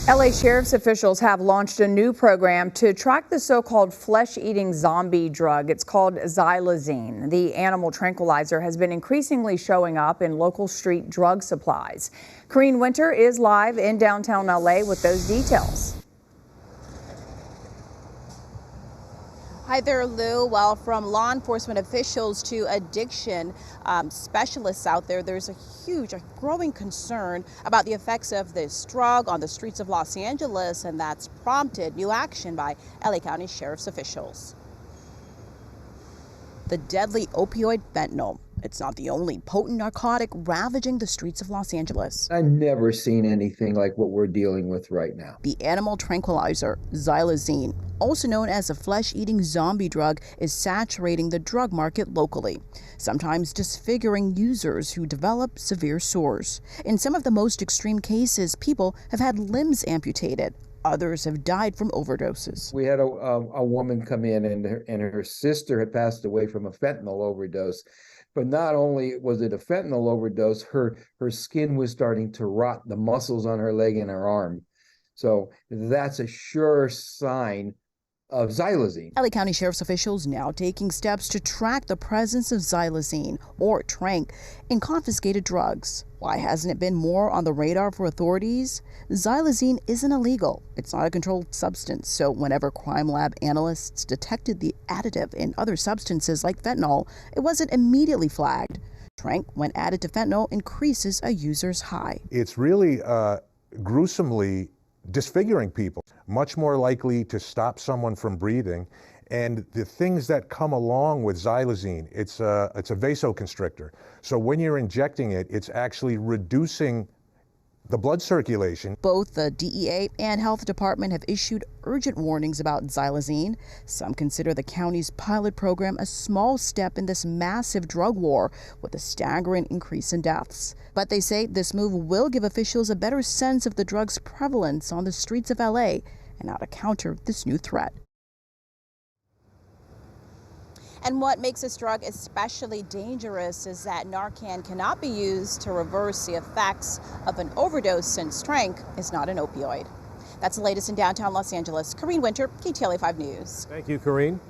LA Sheriff's officials have launched a new program to track the so-called flesh-eating zombie drug. It's called xylazine. The animal tranquilizer has been increasingly showing up in local street drug supplies. Corrine Winter is live in downtown LA with those details. Hi there, Lou. Well, from law enforcement officials to addiction specialists out there, there's a growing concern about the effects of this drug on the streets of Los Angeles, and that's prompted new action by LA County Sheriff's officials. The deadly opioid fentanyl. It's not the only potent narcotic ravaging the streets of Los Angeles. I've never seen anything like what we're dealing with right now. The animal tranquilizer, xylazine, also known as a flesh-eating zombie drug, is saturating the drug market locally, sometimes disfiguring users who develop severe sores. In some of the most extreme cases, people have had limbs amputated. Others have died from overdoses. We had a woman come in and her sister had passed away from a fentanyl overdose. But not only was it a fentanyl overdose, her skin was starting to rot, the muscles on her leg and her arm. So that's a sure sign of xylazine. LA County Sheriff's officials now taking steps to track the presence of xylazine, or tranq, in confiscated drugs. Why hasn't it been more on the radar for authorities? Xylazine isn't illegal. It's not a controlled substance, so whenever crime lab analysts detected the additive in other substances like fentanyl, it wasn't immediately flagged. Tranq, when added to fentanyl, increases a user's high. It's really gruesomely disfiguring people, much more likely to stop someone from breathing. And the things that come along with xylazine, it's a vasoconstrictor. So when you're injecting it, it's actually reducing the blood circulation. Both the DEA and Health Department have issued urgent warnings about xylazine. Some consider the county's pilot program a small step in this massive drug war with a staggering increase in deaths. But they say this move will give officials a better sense of the drug's prevalence on the streets of LA and how to counter this new threat. And what makes this drug especially dangerous is that Narcan cannot be used to reverse the effects of an overdose, since tranq is not an opioid. That's the latest in downtown Los Angeles. Corrine Winter, KTLA 5 News. Thank you, Corrine.